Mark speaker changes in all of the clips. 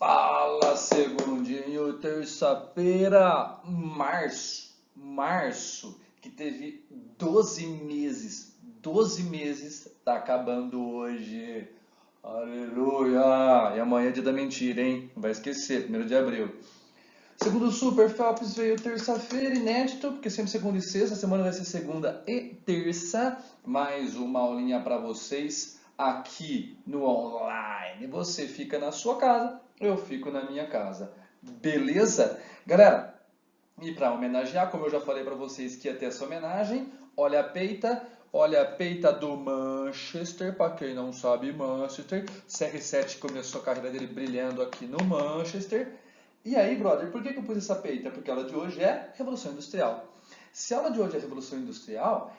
Speaker 1: Fala, segundinho, terça-feira, março, que teve 12 meses, tá acabando hoje, aleluia, e amanhã é dia da mentira, hein, não vai esquecer, 1º de abril. Segundo o Super Phelps veio terça-feira, inédito, porque sempre segunda e sexta, a semana vai ser segunda e terça. Mais uma aulinha para vocês aqui no online. Você fica na sua casa, eu fico na minha casa. Beleza? Galera, e para homenagear, como eu já falei para vocês que ia ter essa homenagem, olha a peita do Manchester, para quem não sabe, Manchester. CR7 começou a carreira dele brilhando aqui no Manchester. E aí, brother, por que eu pus essa peita? Porque a aula de hoje é Revolução Industrial. Se a aula de hoje é Revolução Industrial,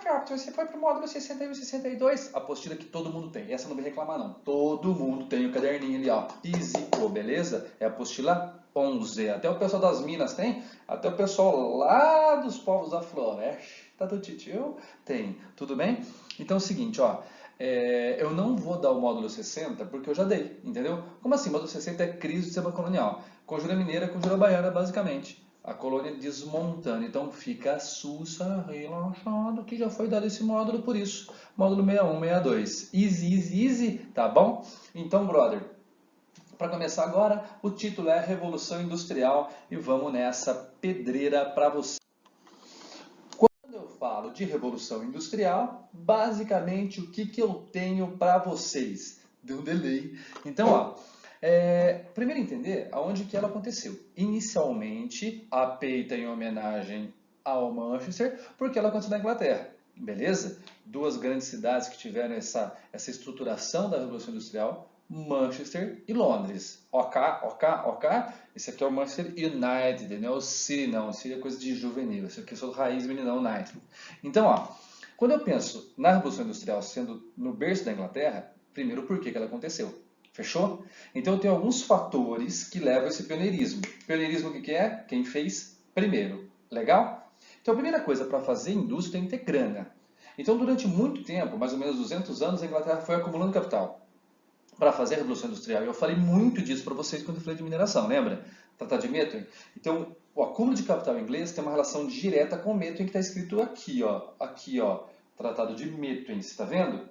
Speaker 1: Phelps, você foi para o módulo 61 e 62, apostila que todo mundo tem. Essa não vem reclamar não. Todo mundo tem o caderninho ali, ó, físico, beleza? É a apostila 11. Até o pessoal das Minas tem, até o pessoal lá dos povos da floresta do Titio tem. Tudo bem? Então é o seguinte, ó. Eu não vou dar o módulo 60 porque eu já dei, entendeu? Como assim? O módulo 60 é crise do sistema colonial. Conjura mineira, conjura baiana, basicamente. A colônia desmontando. Então fica sussa, relaxado, que já foi dado esse módulo por isso. Módulo 61, 62. Easy, easy, easy, tá bom? Então, brother, para começar agora, o título é Revolução Industrial e vamos nessa pedreira para você. Quando eu falo de Revolução Industrial, basicamente o que eu tenho para vocês? Deu um delay. Então, ó, primeiro entender aonde que ela aconteceu. Inicialmente, a peita em homenagem ao Manchester, porque ela aconteceu na Inglaterra. Beleza? Duas grandes cidades que tiveram essa estruturação da Revolução Industrial, Manchester e Londres. Ok, ok, ok. Esse aqui é o Manchester United, não é o City não. O City é coisa de juvenil. Esse aqui é o raiz meninão United. Então, ó, quando eu penso na Revolução Industrial sendo no berço da Inglaterra, primeiro por que ela aconteceu? Fechou? Então eu tenho alguns fatores que levam a esse pioneirismo. Pioneirismo o que é? Quem fez primeiro. Legal? Então a primeira coisa para fazer indústria tem que ter grana. Então durante muito tempo, mais ou menos 200 anos, a Inglaterra foi acumulando capital para fazer a Revolução Industrial. E eu falei muito disso para vocês quando eu falei de mineração, lembra? Tratado de Methuen. Então, o acúmulo de capital inglês tem uma relação direta com o Methuen que está escrito aqui, ó, Tratado de Methuen, você está vendo?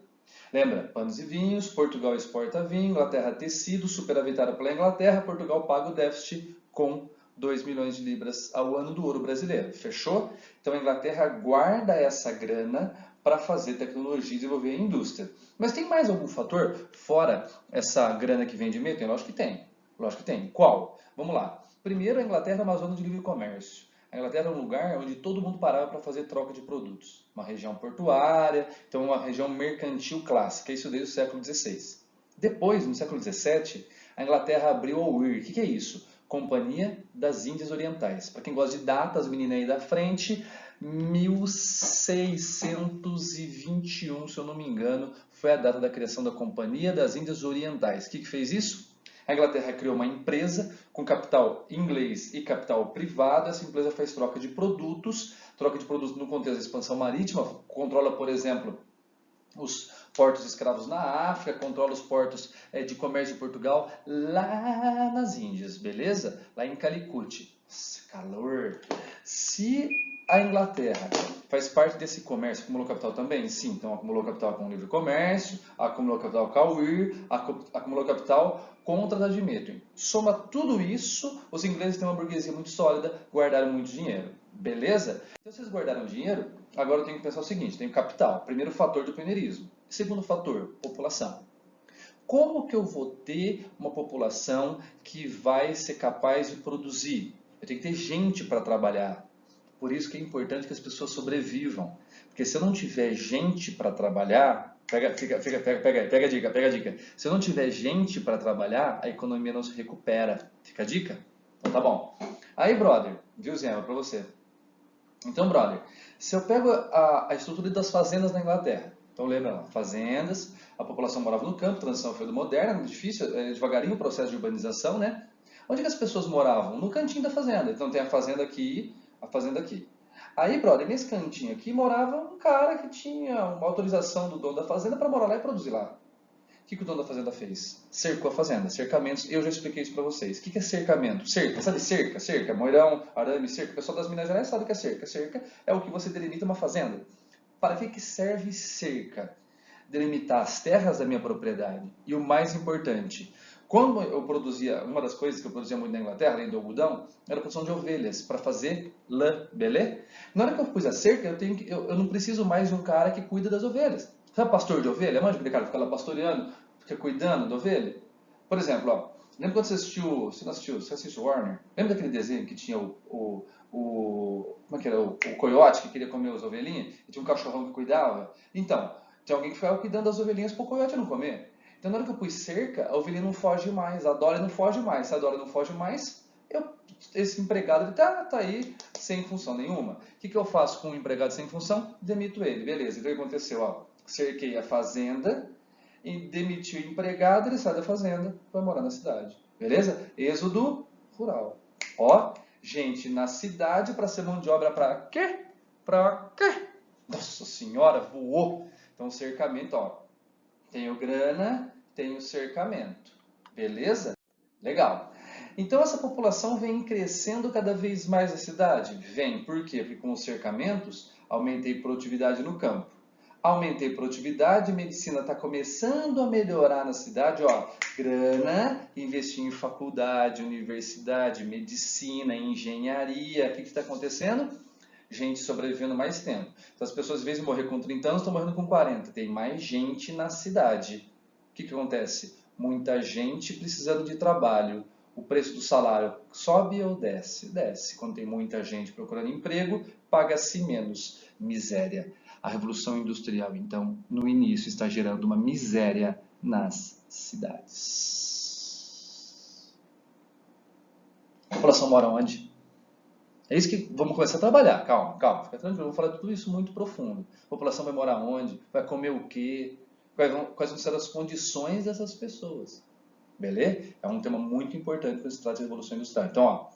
Speaker 1: Lembra? Panos e vinhos, Portugal exporta vinho, Inglaterra tecido, superavitário pela Inglaterra, Portugal paga o déficit com 2 milhões de libras ao ano do ouro brasileiro. Fechou? Então a Inglaterra guarda essa grana para fazer tecnologia e desenvolver a indústria. Mas tem mais algum fator fora essa grana que vem de meio? Tem, lógico que tem. Lógico que tem. Qual? Vamos lá. Primeiro, a Inglaterra é uma zona de livre comércio. A Inglaterra é um lugar onde todo mundo parava para fazer troca de produtos. Uma região portuária, então uma região mercantil clássica, isso desde o século XVI. Depois, no século XVII, a Inglaterra abriu a UIR. O que é isso? Companhia das Índias Orientais. Para quem gosta de datas, menina aí da frente, 1621, se eu não me engano, foi a data da criação da Companhia das Índias Orientais. O que fez isso? A Inglaterra criou uma empresa com capital inglês e capital privado. Essa empresa faz troca de produtos no contexto da expansão marítima, controla, por exemplo, os portos escravos na África, controla os portos de comércio de Portugal lá nas Índias, beleza? Lá em Calicut. Nossa, calor! Se a Inglaterra faz parte desse comércio, acumulou capital também? Sim, então acumulou capital com o livre comércio, acumulou capital com a UIR, acumulou capital com o Tratado de Methuen. Soma tudo isso, os ingleses têm uma burguesia muito sólida, guardaram muito dinheiro. Beleza? Então, se vocês guardaram dinheiro, agora eu tenho que pensar o seguinte, tenho capital, primeiro fator do pioneirismo. Segundo fator, população. Como que eu vou ter uma população que vai ser capaz de produzir? Eu tenho que ter gente para trabalhar. Por isso que é importante que as pessoas sobrevivam. Porque se eu não tiver gente para trabalhar, pega a dica. Se eu não tiver gente para trabalhar, a economia não se recupera. Fica a dica? Então tá bom. Aí, brother, viu, Zé? Para você. Então, brother, se eu pego a estrutura das fazendas na Inglaterra, então lembra lá, fazendas, a população morava no campo, transição feudo-moderna, difícil, devagarinho o processo de urbanização, né? Onde que as pessoas moravam? No cantinho da fazenda. Então tem a fazenda aqui, a fazenda aqui. Aí, brother, nesse cantinho aqui morava um cara que tinha uma autorização do dono da fazenda para morar lá e produzir lá. que o dono da fazenda fez? Cercou a fazenda, cercamentos, eu já expliquei isso para vocês. O que é cercamento? Cerca, sabe cerca, moirão, arame, cerca. O pessoal das Minas Gerais sabe o que é cerca. Cerca é o que você delimita uma fazenda. Para que serve cerca? Delimitar as terras da minha propriedade. E o mais importante, quando eu produzia, uma das coisas que eu produzia muito na Inglaterra, além do algodão, era a produção de ovelhas, para fazer lã, beleza? Na hora que eu pus a cerca, eu não preciso mais de um cara que cuida das ovelhas. Sabe pastor de ovelha? Manja aquele cara que fica lá pastoreando, fica cuidando da ovelha? Por exemplo, ó, lembra quando você não assistiu, você assistiu Warner? Lembra daquele desenho que tinha como é que era? O coiote que queria comer as ovelhinhas? E tinha um cachorrão que cuidava? Então, tinha alguém que ficava cuidando das ovelhinhas para o coiote não comer. Então, na hora que eu pus cerca, a ovelhinha não foge mais, a Dolly não foge mais. Se a Dolly não foge mais, esse empregado tá aí sem função nenhuma. O que eu faço com um empregado sem função? Demito ele. Beleza, então o que aconteceu? Ó, cerquei a fazenda e demiti o empregado, ele sai da fazenda, vai morar na cidade. Beleza? Êxodo rural. Ó, gente, na cidade para ser mão de obra para quê? Para quê? Nossa senhora, voou. Então, cercamento, ó. Tenho grana, tenho cercamento. Beleza? Legal. Então, essa população vem crescendo cada vez mais na cidade? Vem. Por quê? Porque com os cercamentos, aumentei produtividade no campo. Aumentei produtividade, medicina está começando a melhorar na cidade. Ó, grana, investir em faculdade, universidade, medicina, engenharia. O que está acontecendo? Gente sobrevivendo mais tempo. Então, as pessoas, às vezes, morrer com 30 anos, estão morrendo com 40. Tem mais gente na cidade. O que acontece? Muita gente precisando de trabalho. O preço do salário sobe ou desce? Desce. Quando tem muita gente procurando emprego, paga-se menos. Miséria. A Revolução Industrial, então, no início, está gerando uma miséria nas cidades. A população mora onde? É isso que vamos começar a trabalhar. Calma, calma, fica tranquilo. Eu vou falar tudo isso muito profundo. A população vai morar onde? Vai comer o quê? Quais vão ser as condições dessas pessoas? Beleza? É um tema muito importante quando se trata de revolução industrial. Então, ó,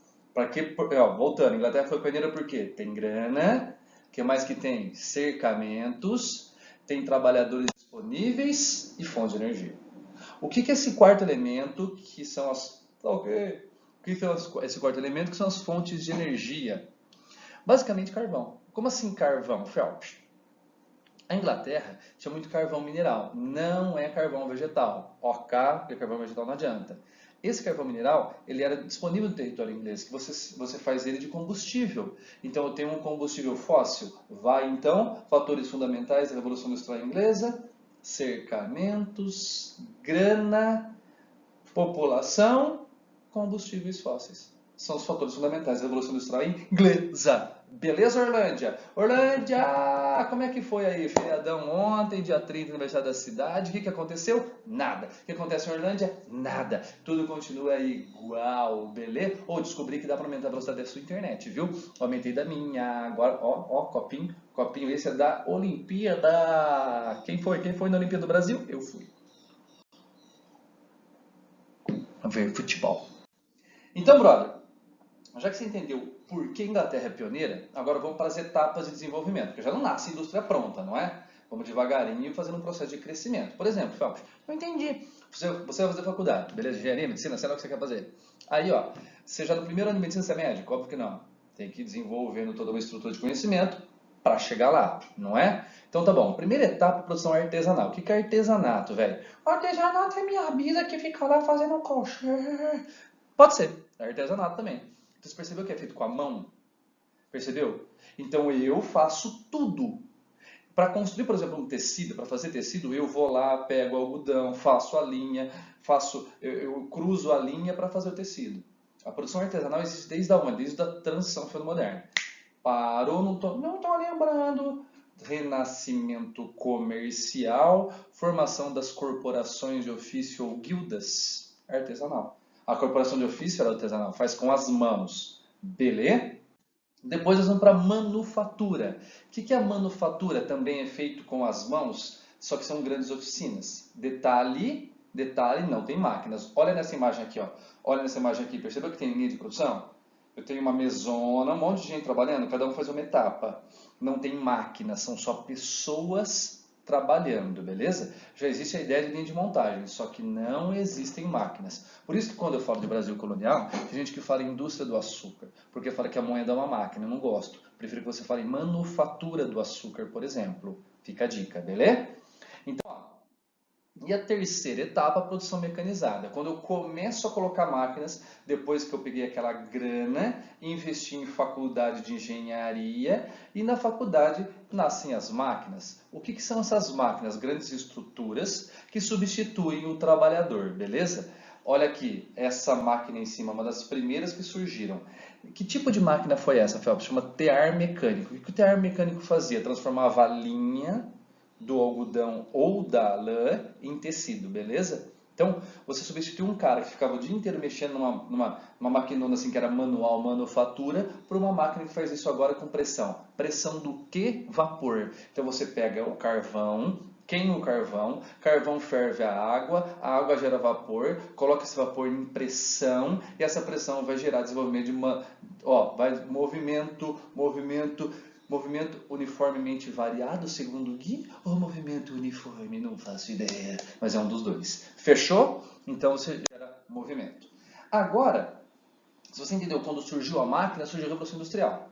Speaker 1: voltando, a Inglaterra foi pioneira por quê? Tem grana, o que mais que tem? Cercamentos, tem trabalhadores disponíveis e fontes de energia. O que é esse quarto elemento que são as... Ok. O que é esse quarto elemento? Que são as fontes de energia. Basicamente carvão. Como assim carvão, Phelps? A Inglaterra tinha muito carvão mineral. Não é carvão vegetal. OK, porque carvão vegetal não adianta. Esse carvão mineral, ele era disponível no território inglês, que você faz ele de combustível. Então, eu tenho um combustível fóssil. Vai, então, fatores fundamentais da Revolução Industrial Inglesa, cercamentos, grana, população, combustíveis fósseis. São os fatores fundamentais da Revolução Industrial Inglesa. Beleza, Orlândia? Orlândia! Como é que foi aí? Feriadão ontem, dia 30, aniversário da cidade. O que aconteceu? Nada. O que acontece em Orlândia? Nada. Tudo continua igual, beleza? Ou descobri que dá para aumentar a velocidade da sua internet, viu? Aumentei da minha. Agora, ó, copinho. Copinho esse é da Olimpíada. Quem foi? Quem foi na Olimpíada do Brasil? Eu fui. Vamos ver futebol. Então, brother, já que você entendeu por que a Inglaterra é pioneira, agora vamos para as etapas de desenvolvimento, porque já não nasce indústria pronta, não é? Vamos devagarinho fazendo um processo de crescimento. Por exemplo, Phelps, eu entendi. Você vai fazer faculdade, beleza? Engenharia, medicina, sei lá o que você quer fazer. Aí, ó, você já no primeiro ano de medicina você é médico? Óbvio que não. Tem que ir desenvolvendo toda uma estrutura de conhecimento para chegar lá, não é? Então tá bom. Primeira etapa, produção artesanal. O que é artesanato, velho? Artesanato é minha vida que fica lá fazendo um crochê. Pode ser, é artesanato também. Então, você percebeu que é feito com a mão? Percebeu? Então eu faço tudo. Para construir, por exemplo, um tecido, para fazer tecido, eu vou lá, pego o algodão, faço a linha, eu cruzo a linha para fazer o tecido. A produção artesanal existe desde a onde? Desde a transição moderna. Parou, não estou lembrando. Renascimento comercial, formação das corporações de ofício ou guildas, artesanal. A corporação de ofício era artesanal, faz com as mãos. Beleza? Depois nós vamos para a manufatura. O que é a manufatura? Também é feito com as mãos, só que são grandes oficinas. Detalhe, não tem máquinas. Olha nessa imagem aqui, ó. Olha nessa imagem aqui, percebeu que tem linha de produção? Eu tenho uma mesona, um monte de gente trabalhando, cada um faz uma etapa. Não tem máquinas, são só pessoas trabalhando, beleza? Já existe a ideia de linha de montagem, só que não existem máquinas. Por isso que quando eu falo de Brasil colonial, tem gente que fala em indústria do açúcar, porque fala que a moeda é uma máquina, eu não gosto. Prefiro que você fale em manufatura do açúcar, por exemplo. Fica a dica, beleza? Então, ó, e a terceira etapa, a produção mecanizada. Quando eu começo a colocar máquinas, depois que eu peguei aquela grana, investi em faculdade de engenharia e na faculdade nascem as máquinas. O que são essas máquinas? Grandes estruturas que substituem o trabalhador, beleza? Olha aqui, essa máquina em cima, uma das primeiras que surgiram. Que tipo de máquina foi essa, Phelps? Chama tear mecânico. O que o tear mecânico fazia? Transformava a linha do algodão ou da lã em tecido, beleza? Então, você substituiu um cara que ficava o dia inteiro mexendo numa maquinona assim que era manual, manufatura, por uma máquina que faz isso agora com pressão. Pressão do que? Vapor. Então, você pega o carvão, queima o carvão, carvão ferve a água gera vapor, coloca esse vapor em pressão e essa pressão vai gerar desenvolvimento de movimento uniformemente variado, segundo o Gui, ou movimento uniforme? Não faço ideia, mas é um dos dois. Fechou? Então você gera movimento. Agora, se você entendeu quando surgiu a máquina, surgiu a Revolução Industrial.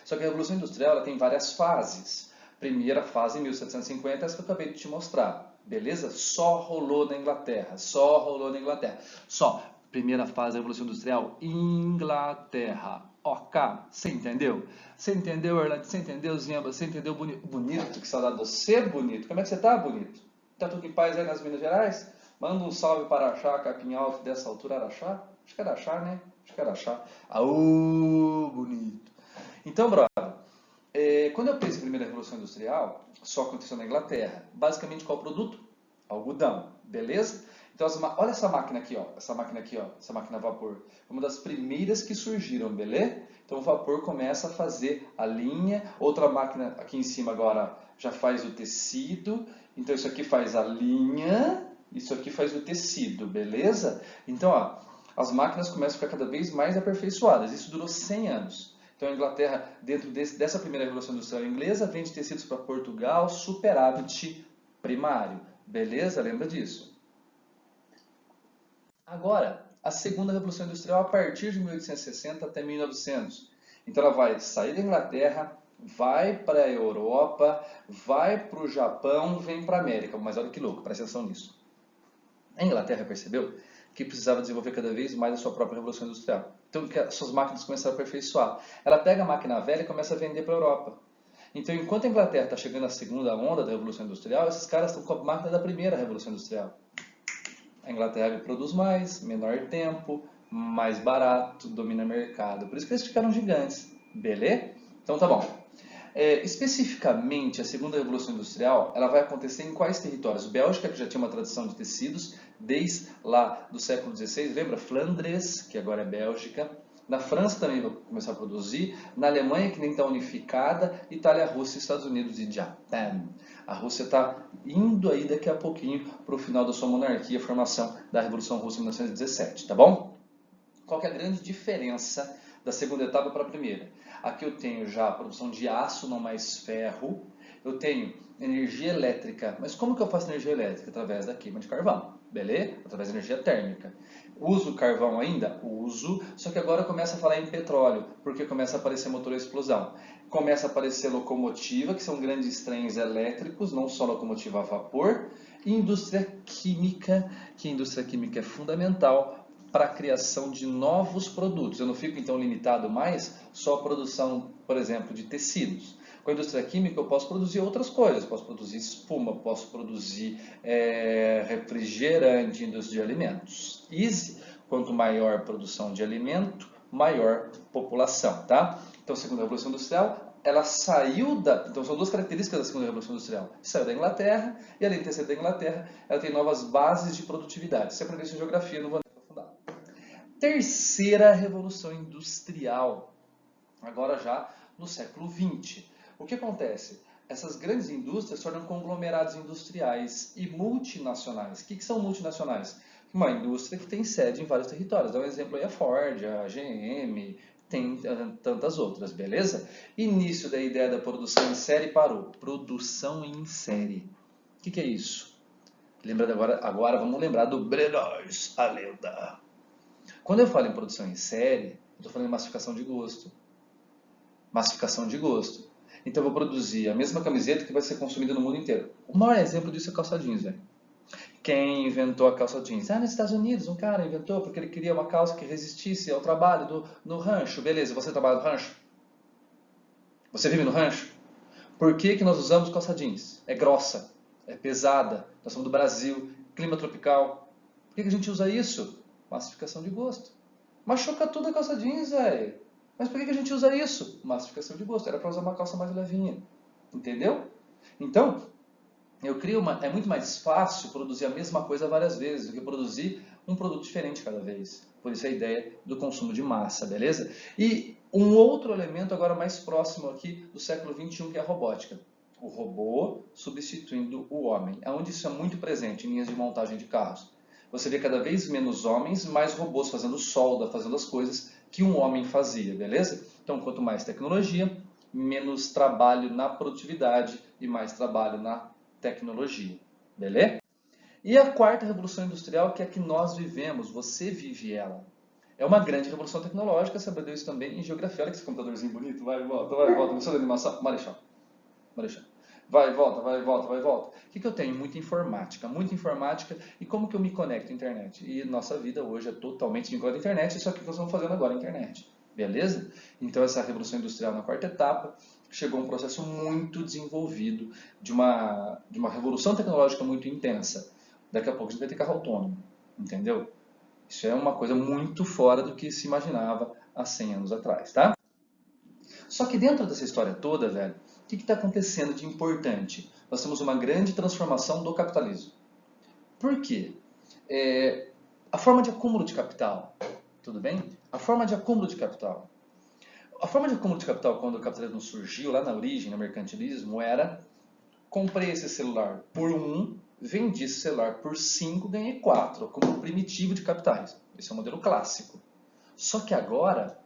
Speaker 1: Só que a Revolução Industrial ela tem várias fases. Primeira fase, em 1750, essa que eu acabei de te mostrar. Beleza? Só rolou na Inglaterra. Só rolou na Inglaterra. Só. Primeira fase da Revolução Industrial, Inglaterra. Ok, você entendeu? Você entendeu, Orlando? Você entendeu, Ziamba? Você entendeu, bonito? Bonito, que saudade de você, bonito. Como é que você tá, bonito? Tá tudo em paz aí nas Minas Gerais? Manda um salve para Araxá, Capim Alto, dessa altura, Araxá? Acho que é Araxá, né? Acho que é Araxá. Aô, bonito. Então, brother, quando eu penso em primeira Revolução Industrial, só aconteceu na Inglaterra. Basicamente, qual produto? Algodão, beleza? Então, olha essa máquina aqui, ó. Essa máquina a vapor. Uma das primeiras que surgiram, beleza? Então, o vapor começa a fazer a linha. Outra máquina aqui em cima agora já faz o tecido. Então, isso aqui faz a linha. Isso aqui faz o tecido, beleza? Então, ó, as máquinas começam a ficar cada vez mais aperfeiçoadas. Isso durou 100 anos. Então, a Inglaterra, dentro dessa primeira Revolução Industrial Inglesa, vende tecidos para Portugal, superávit primário. Beleza? Lembra disso. Agora, a segunda Revolução Industrial a partir de 1860 até 1900. Então, ela vai sair da Inglaterra, vai para a Europa, vai para o Japão, vem para a América. Mas olha que louco, presta atenção nisso. A Inglaterra percebeu que precisava desenvolver cada vez mais a sua própria Revolução Industrial. Então, que as suas máquinas começaram a aperfeiçoar. Ela pega a máquina velha e começa a vender para a Europa. Então, enquanto a Inglaterra está chegando na segunda onda da Revolução Industrial, esses caras estão com a máquina da primeira Revolução Industrial. A Inglaterra produz mais, menor tempo, mais barato, domina o mercado. Por isso que eles ficaram gigantes. Beleza? Então, tá bom. Especificamente, a segunda Revolução Industrial, ela vai acontecer em quais territórios? Bélgica, que já tinha uma tradição de tecidos, desde lá do século XVI, lembra? Flandres, que agora é Bélgica. Na França também vai começar a produzir. Na Alemanha, que nem está unificada. Itália, Rússia, Estados Unidos e Japão. A Rússia está indo aí daqui a pouquinho para o final da sua monarquia, a formação da Revolução Russa em 1917, tá bom? Qual que é a grande diferença da segunda etapa para a primeira? Aqui eu tenho já a produção de aço, não mais ferro. Eu tenho energia elétrica. Mas como que eu faço energia elétrica? Através da queima de carvão, beleza? Através da energia térmica. Uso carvão ainda? Uso, só que agora começa a falar em petróleo, porque começa a aparecer motor a explosão. Começa a aparecer locomotiva, que são grandes trens elétricos, não só locomotiva a vapor. E indústria química, que a indústria química é fundamental para a criação de novos produtos. Eu não fico então limitado mais só à produção, por exemplo, de tecidos. Com a indústria química eu posso produzir outras coisas, posso produzir espuma, posso produzir refrigerante, indústria de alimentos. Easy, quanto maior a produção de alimento, maior população, tá? Então, segunda Revolução Industrial, ela saiu da... Então, são duas características da segunda Revolução Industrial. Saiu da Inglaterra e, além de ter saído da Inglaterra, ela tem novas bases de produtividade. Se aprender isso em geografia, não vou aprofundar. Terceira Revolução Industrial, agora já no século XX. O que acontece? Essas grandes indústrias se tornam conglomerados industriais e multinacionais. O que são multinacionais? Uma indústria que tem sede em vários territórios. Dá um exemplo aí a Ford, a GM, tem tantas outras, beleza? Início da ideia da produção em série parou. Produção em série. O que é isso? Lembra agora vamos lembrar do Brenners, a lenda. Quando eu falo em produção em série, eu estou falando em massificação de gosto. Massificação de gosto. Então eu vou produzir a mesma camiseta que vai ser consumida no mundo inteiro. O maior exemplo disso é calça jeans, velho. Quem inventou a calça jeans? Nos Estados Unidos, um cara inventou porque ele queria uma calça que resistisse ao trabalho no rancho. Beleza, você trabalha no rancho? Você vive no rancho? Por que nós usamos calça jeans? É grossa, é pesada, nós somos do Brasil, clima tropical. Por que a gente usa isso? Massificação de gosto. Machuca tudo a calça jeans, velho. Mas por que a gente usa isso? Massificação de gosto. Era para usar uma calça mais levinha. Entendeu? Então, é muito mais fácil produzir a mesma coisa várias vezes do que produzir um produto diferente cada vez. Por isso a ideia do consumo de massa, beleza? E um outro elemento agora mais próximo aqui do século XXI, que é a robótica. O robô substituindo o homem. Onde isso é muito presente em linhas de montagem de carros. Você vê cada vez menos homens, mais robôs fazendo solda, fazendo as coisas que um homem fazia, beleza? Então, quanto mais tecnologia, menos trabalho na produtividade e mais trabalho na tecnologia, beleza? E a quarta revolução industrial, que é a que nós vivemos, você vive ela. É uma grande revolução tecnológica, você aprendeu isso também em geografia. Olha que esse computadorzinho bonito, vai e volta, gostou da animação? Marechal. Vai e volta, vai e volta, vai e volta. O que eu tenho? Muita informática, e como que eu me conecto à internet? E nossa vida hoje é totalmente vinculada à internet, isso é o que nós estamos fazendo agora, a internet. Beleza? Então essa revolução industrial na quarta etapa chegou a um processo muito desenvolvido de uma revolução tecnológica muito intensa. Daqui a pouco a gente vai ter carro autônomo, entendeu? Isso é uma coisa muito fora do que se imaginava há 100 anos atrás, tá? Só que dentro dessa história toda, velho, o que está acontecendo de importante? Nós temos uma grande transformação do capitalismo. Por quê? A forma de acúmulo de capital, tudo bem? A forma de acúmulo de capital. A forma de acúmulo de capital, quando o capitalismo surgiu, lá na origem, no mercantilismo, era: comprei esse celular por 1, vendi esse celular por 5, ganhei 4, como primitivo de capitais. Esse é o modelo clássico. Só que agora,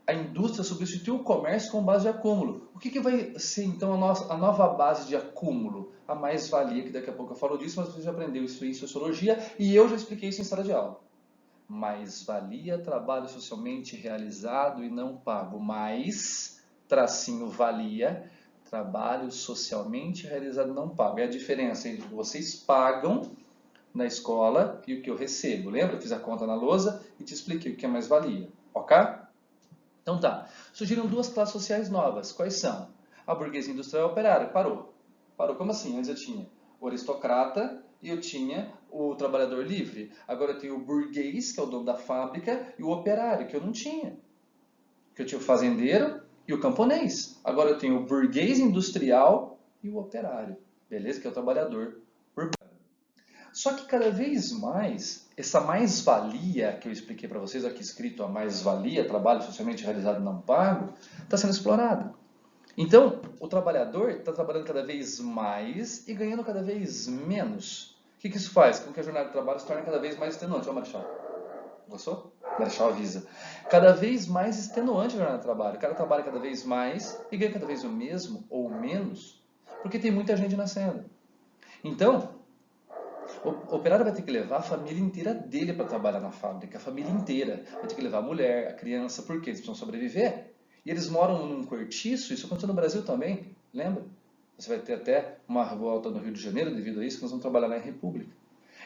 Speaker 1: a indústria substituiu o comércio com base de acúmulo. O que vai ser, então, a nova base de acúmulo? A mais-valia, que daqui a pouco eu falo disso, mas você já aprendeu isso em sociologia, e eu já expliquei isso em sala de aula. Mais-valia, trabalho socialmente realizado e não pago. Mais, tracinho, valia, trabalho socialmente realizado e não pago. É a diferença entre o que vocês pagam na escola e o que eu recebo. Lembra? Eu fiz a conta na lousa e te expliquei o que é mais-valia. Ok? Então tá. Surgiram duas classes sociais novas. Quais são? A burguesia industrial e a operária. Parou. Parou. Como assim? Antes eu tinha o aristocrata e eu tinha o trabalhador livre. Agora eu tenho o burguês, que é o dono da fábrica, e o operário, que eu não tinha. Que eu tinha o fazendeiro e o camponês. Agora eu tenho o burguês industrial e o operário. Beleza? Que é o trabalhador urbano. Só que cada vez mais, essa mais-valia que eu expliquei para vocês aqui escrito, a mais-valia, trabalho socialmente realizado não pago, está sendo explorada. Então, o trabalhador está trabalhando cada vez mais e ganhando cada vez menos. O que isso faz? Com que a jornada de trabalho se torne cada vez mais extenuante. Ó, Marechal. Gostou? Marechal avisa. Cada vez mais extenuante a jornada de trabalho. O cara trabalha cada vez mais e ganha cada vez o mesmo ou menos, porque tem muita gente nascendo. Então, o operário vai ter que levar a família inteira dele para trabalhar na fábrica. A família inteira. Vai ter que levar a mulher, a criança, porque eles precisam sobreviver. E eles moram num cortiço, isso aconteceu no Brasil também, lembra? Você vai ter até uma revolta no Rio de Janeiro devido a isso, que nós vamos trabalhar na República.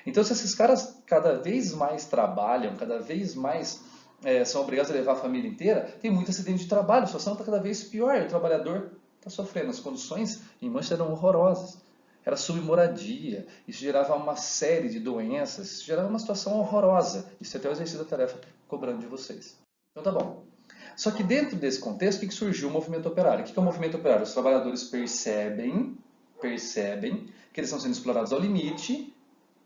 Speaker 1: Então, se esses caras cada vez mais trabalham, cada vez mais são obrigados a levar a família inteira, tem muito acidente de trabalho, a situação está cada vez pior, e o trabalhador está sofrendo. As condições em Manchester eram horrorosas. Era submoradia, isso gerava uma série de doenças, isso gerava uma situação horrorosa. Isso é até o exercício da tarefa cobrando de vocês. Então tá bom. Só que dentro desse contexto, o que surgiu o movimento operário? O que é o movimento operário? Os trabalhadores percebem que eles estão sendo explorados ao limite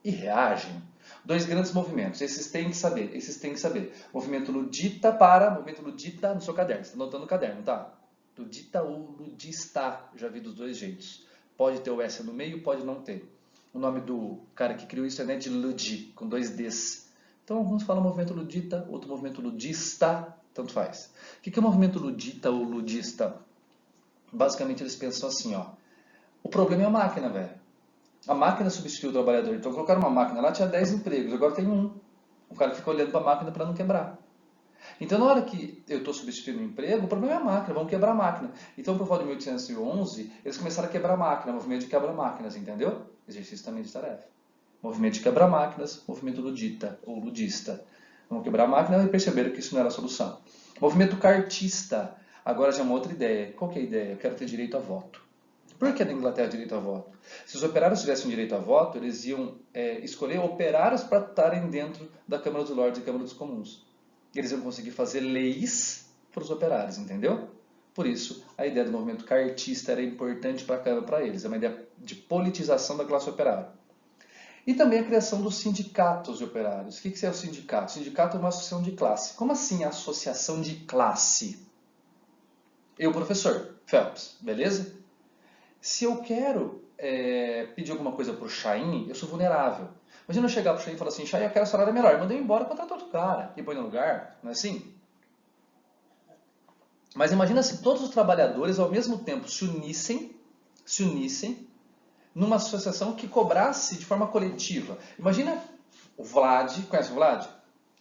Speaker 1: e reagem. Dois grandes movimentos, esses têm que saber. Movimento ludita movimento ludita no seu caderno, você está anotando no caderno, tá? Ludita ou ludista, já vi dos dois jeitos. Pode ter o S no meio, pode não ter. O nome do cara que criou isso é Ned Ludi, com 2 Ds. Então, alguns falam movimento ludita, outro movimento ludista, tanto faz. O que é o movimento ludita ou ludista? Basicamente, eles pensam assim, ó. O problema é a máquina, velho. A máquina substituiu o trabalhador. Então colocaram uma máquina lá, tinha 10 empregos, agora tem um. O cara fica olhando para a máquina para não quebrar. Então, na hora que eu estou substituindo um emprego, o problema é a máquina, vamos quebrar a máquina. Então, por volta de 1811, eles começaram a quebrar a máquina, movimento de quebra-máquinas, entendeu? Exercício também de tarefa. Movimento de quebra-máquinas, movimento ludita ou ludista. Vamos quebrar a máquina e perceberam que isso não era a solução. Movimento cartista. Agora já é uma outra ideia. Qual que é a ideia? Eu quero ter direito a voto. Por que na Inglaterra direito a voto? Se os operários tivessem direito a voto, eles iam escolher operários para estarem dentro da Câmara dos Lordes e Câmara dos Comuns. Eles iam conseguir fazer leis para os operários, entendeu? Por isso, a ideia do movimento cartista era importante para eles. É uma ideia de politização da classe operária. E também a criação dos sindicatos de operários. O que é o sindicato? O sindicato é uma associação de classe. Como assim associação de classe? Eu, professor Phelps, beleza? Se eu quero pedir alguma coisa para o Chain, eu sou vulnerável. Imagina eu chegar para o Chain e falar assim, Chain, eu quero salário melhor. Mandei embora, contrata outro cara e põe no lugar. Não é assim? Mas imagina se todos os trabalhadores ao mesmo tempo se unissem numa associação que cobrasse de forma coletiva. Imagina o Vlad, conhece o Vlad?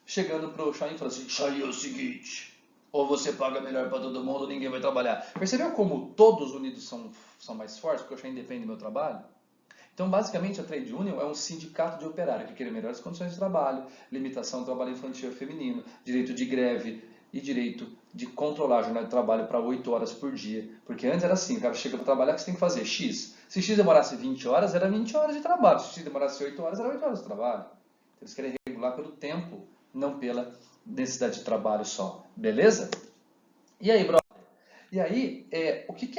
Speaker 1: Chegando para o Chain e falando assim, Chain, é o seguinte, ou você paga melhor para todo mundo, ninguém vai trabalhar. Percebeu como todos unidos são mais fortes, porque o Chain depende do meu trabalho? Então, basicamente, a Trade Union é um sindicato de operário que quer melhores condições de trabalho, limitação do trabalho infantil e feminino, direito de greve e direito de controlar a jornada de trabalho para 8 horas por dia. Porque antes era assim, o cara chega para trabalhar, que você tem que fazer X. Se X demorasse 20 horas, era 20 horas de trabalho. Se X demorasse 8 horas, era 8 horas de trabalho. Então, eles querem regular pelo tempo, não pela necessidade de trabalho só. Beleza? E aí, brother? E aí, o que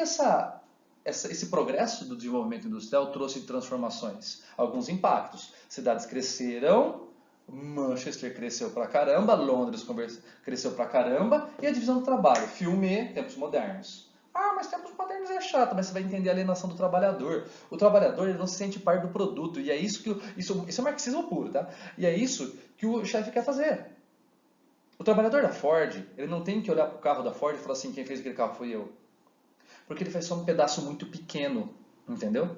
Speaker 1: esse progresso do desenvolvimento industrial trouxe de transformações? Alguns impactos. Cidades cresceram, Manchester cresceu pra caramba, Londres cresceu pra caramba, e a divisão do trabalho, filme, tempos modernos. Ah, mas tempos modernos é chato, mas você vai entender a alienação do trabalhador. O trabalhador ele não se sente parte do produto, e é isso que isso é marxismo puro, tá? E é isso que o chefe quer fazer. O trabalhador da Ford, ele não tem que olhar para o carro da Ford e falar assim, quem fez aquele carro foi eu. Porque ele faz só um pedaço muito pequeno, entendeu?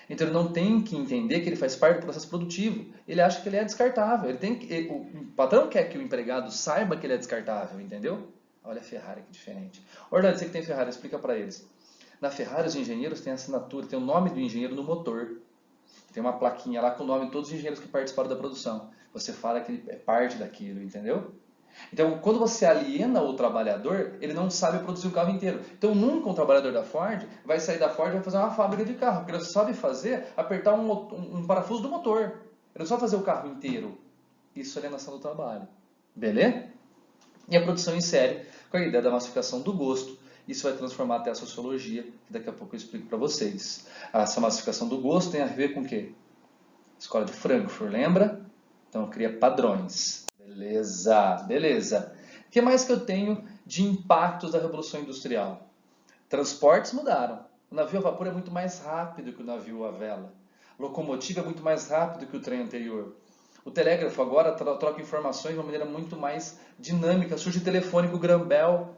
Speaker 1: Então ele não tem que entender que ele faz parte do processo produtivo. Ele acha que ele é descartável. O patrão quer que o empregado saiba que ele é descartável, entendeu? Olha a Ferrari que diferente. Orlando, você que tem Ferrari, explica para eles. Na Ferrari os engenheiros têm assinatura, tem o nome do engenheiro no motor. Tem uma plaquinha lá com o nome de todos os engenheiros que participaram da produção. Você fala que ele é parte daquilo, entendeu? Então, quando você aliena o trabalhador, ele não sabe produzir o carro inteiro. Então, nunca um trabalhador da Ford vai sair da Ford e vai fazer uma fábrica de carro, porque ele só sabe fazer, apertar um parafuso do motor. Ele não sabe fazer o carro inteiro. Isso é alienação do trabalho. Beleza? E a produção em série, com a ideia da massificação do gosto. Isso vai transformar até a sociologia, que daqui a pouco eu explico para vocês. Essa massificação do gosto tem a ver com o quê? Escola de Frankfurt, lembra? Então, cria padrões. Beleza, beleza. O que mais que eu tenho de impactos da Revolução Industrial? Transportes mudaram. O navio a vapor é muito mais rápido que o navio a vela. Locomotiva é muito mais rápido que o trem anterior. O telégrafo agora troca informações de uma maneira muito mais dinâmica. Surge o telefone com o Grambel.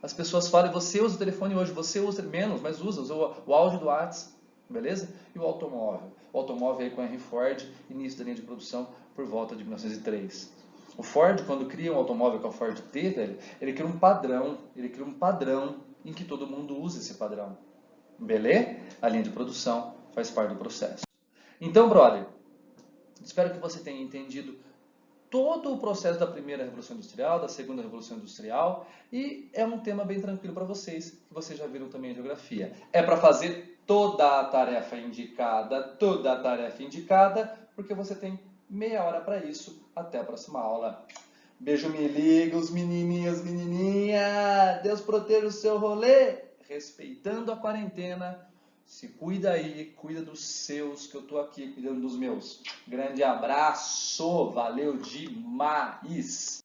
Speaker 1: As pessoas falam, você usa o telefone hoje, você usa menos, mas usa o áudio do WhatsApp. Beleza? E o automóvel? O automóvel aí com Henry Ford, início da linha de produção por volta de 1903. O Ford, quando cria um automóvel que é o Ford T, ele cria um padrão em que todo mundo usa esse padrão. Beleza? A linha de produção faz parte do processo. Então, brother, espero que você tenha entendido todo o processo da primeira Revolução Industrial, da segunda Revolução Industrial, e é um tema bem tranquilo para vocês, que vocês já viram também em geografia. É para fazer toda a tarefa indicada, porque você tem meia hora para isso. Até a próxima aula. Beijo, me liga, os menininhos, menininha. Deus proteja o seu rolê, respeitando a quarentena. Se cuida aí, cuida dos seus, que eu tô aqui cuidando dos meus. Grande abraço, valeu demais!